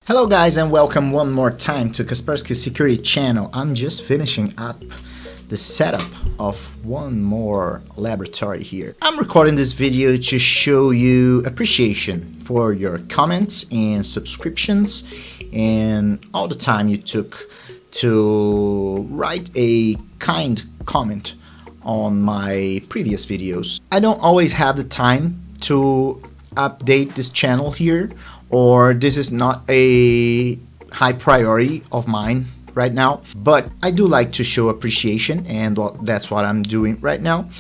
Hello guys and welcome one more time to Kaspersky Security channel. I'm just finishing up the setup of one more laboratory here. I'm recording this video to show you appreciation for your comments and subscriptions and all the time you took to write a kind comment on my previous videos. I don't always have the time to update this channel here, or this is not a high priority of mine right now, but I do like to show appreciation, and that's what I'm doing right now.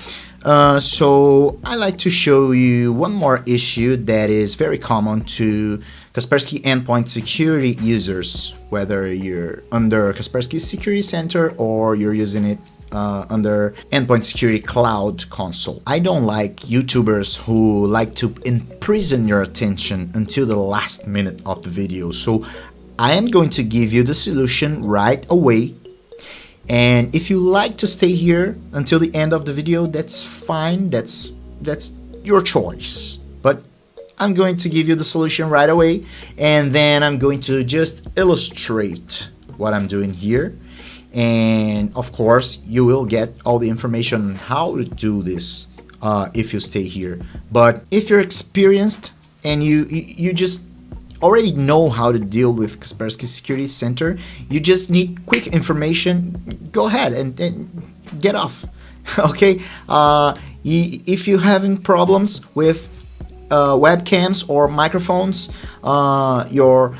So I like to show you one more issue that is very common to Kaspersky Endpoint Security users, whether you're under Kaspersky Security Center or you're using it under Endpoint Security Cloud console. I don't like YouTubers who like to imprison your attention until the last minute of the video. So I am going to give you the solution right away. And if you like to stay here until the end of the video, that's fine. That's your choice. But I'm going to give you the solution right away, and then I'm going to just illustrate what I'm doing here. And of course you will get all the information on how to do this if you stay here. But if you're experienced and you just already know how to deal with Kaspersky Security Center, you just need quick information, go ahead and get off. Okay, if you're having problems with webcams or microphones, your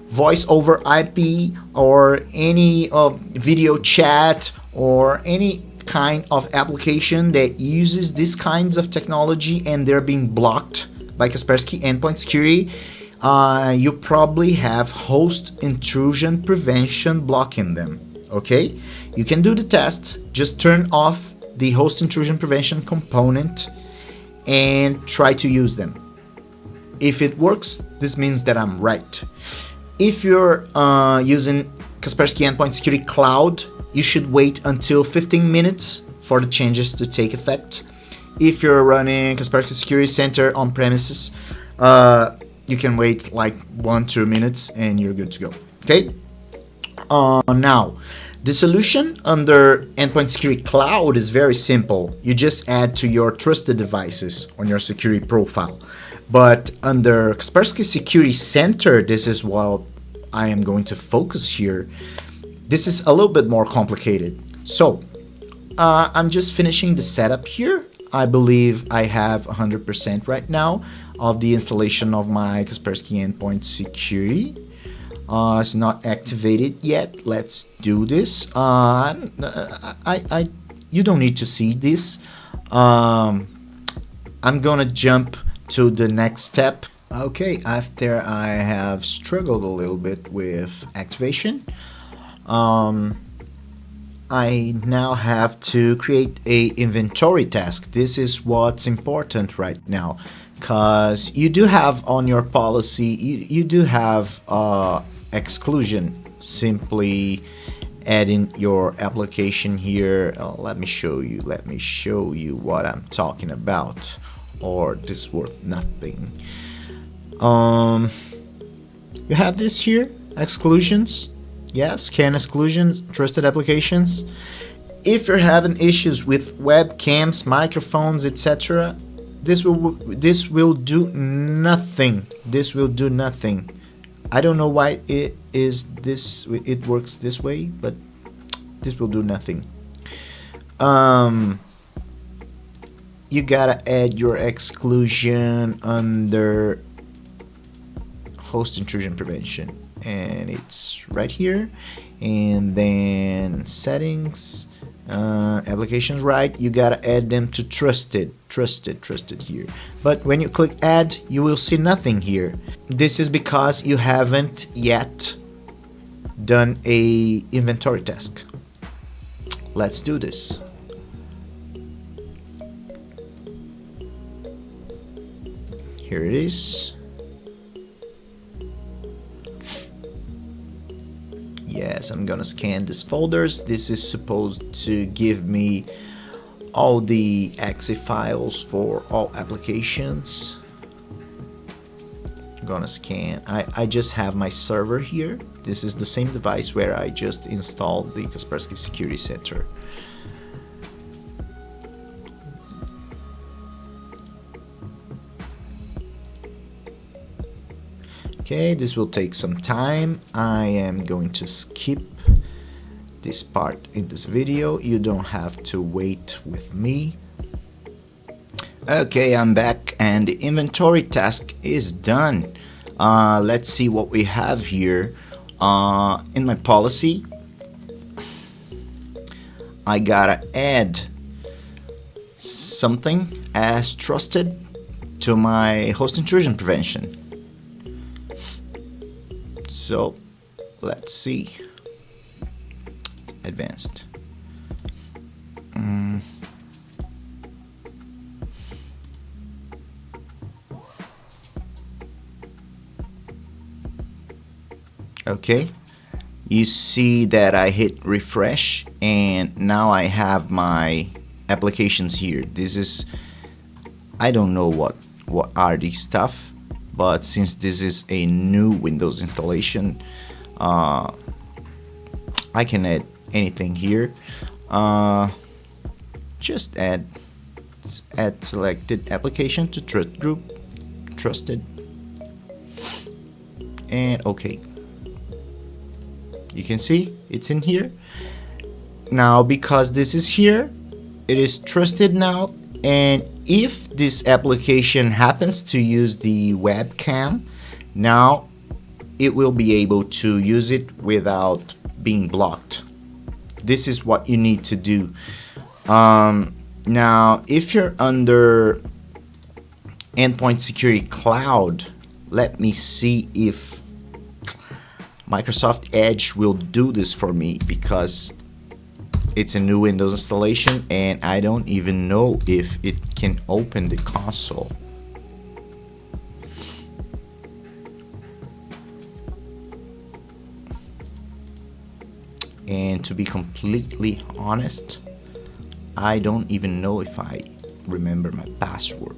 voice over IP or any video chat or any kind of application that uses these kinds of technology and they're being blocked by Kaspersky Endpoint Security, you probably have host intrusion prevention blocking them. Okay, you can do the test. Just turn off the host intrusion prevention component and try to use them. If it works, this means that I'm right. If you're using Kaspersky Endpoint Security Cloud, you should wait until 15 minutes for the changes to take effect. If you're running Kaspersky Security Center on premises, you can wait like 1-2 minutes and you're good to go. Okay? Now, the solution under Endpoint Security Cloud is very simple. You just add to your trusted devices on your security profile. But under Kaspersky Security Center, this is what I am going to focus here. This is a little bit more complicated. So I'm just finishing the setup here. I believe I have 100% right now of the installation of my Kaspersky Endpoint Security. It's not activated yet. Let's do this. You don't need to see this. I'm gonna jump to the next step. Okay, after I have struggled a little bit with activation, I now have to create a inventory task. This is what's important right now, because you do have on your policy, you do have exclusion. Simply adding your application here. Let me show you what I'm talking about, or this worth nothing. You have this here, exclusions. Yes, scan exclusions, trusted applications. If you're having issues with webcams, microphones, etc., this will do nothing. This will do nothing. I don't know why it works this way, but this will do nothing. You gotta add your exclusion under host intrusion prevention, and it's right here. And then settings, applications, right? You gotta add them to trusted here. But when you click add, you will see nothing here. This is because you haven't yet done a inventory task. Let's do this. Here it is. Yes, I'm gonna scan these folders. This is supposed to give me all the exe files for all applications. gonna scan. I just have my server here. This is the same device where I just installed the Kaspersky Security Center. Okay, this will take some time. I am going to skip this part in this video. You don't have to wait with me. Okay, I'm back and the inventory task is done. Let's see what we have here. In my policy, I gotta add something as trusted to my host intrusion prevention. So let's see. Advanced. Okay, you see that I hit refresh and now I have my applications here. This is, I don't know what are these stuff, but since this is a new Windows installation, I can add anything here. Just add selected application to trust group, trusted, and okay. You can see it's in here. Now because this is here, it is trusted now, and if this application happens to use the webcam, now it will be able to use it without being blocked. This is what you need to do. Now if you're under Endpoint Security Cloud, let me see if Microsoft Edge will do this for me, because it's a new Windows installation and I don't even know if it can open the console. And to be completely honest, I don't even know if I remember my password.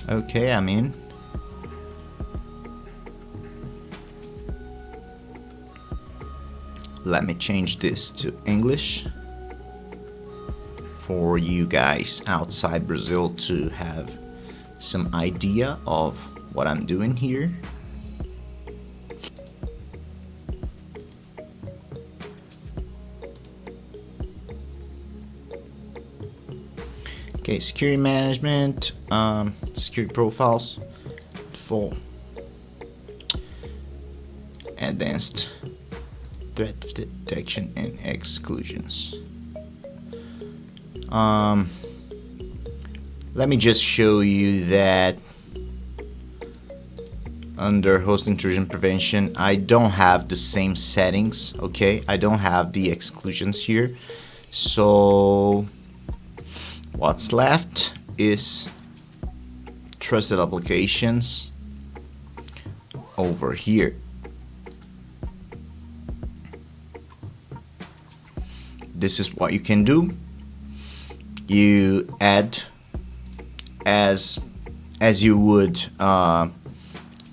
Okay, I'm in. Let me change this to English for you guys outside Brazil to have some idea of what I'm doing here. Okay, security management, security profiles, full, advanced threat detection and exclusions. Let me just show you that under host intrusion prevention, I don't have the same settings. Okay, I don't have the exclusions here, so what's left is trusted applications over here. This is what you can do. You add as you would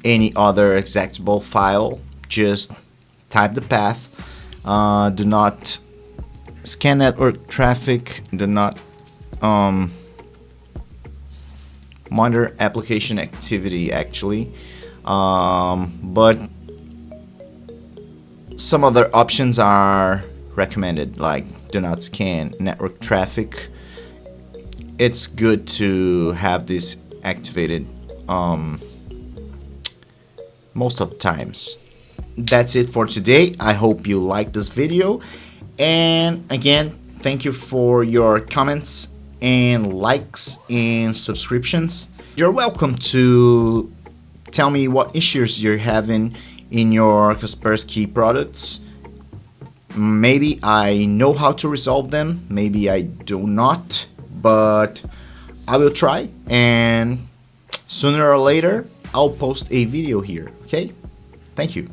any other executable file. Just type the path. Do not scan network traffic. Do not monitor application activity actually, but some other options are recommended, like do not scan network traffic. It's good to have this activated most of the times. That's it for today. I hope you liked this video, and again, thank you for your comments and likes and subscriptions. You're welcome to tell me what issues you're having in your Kaspersky products. Maybe I know how to resolve them, maybe I do not, but I will try, and sooner or later I'll post a video here. Okay, thank you.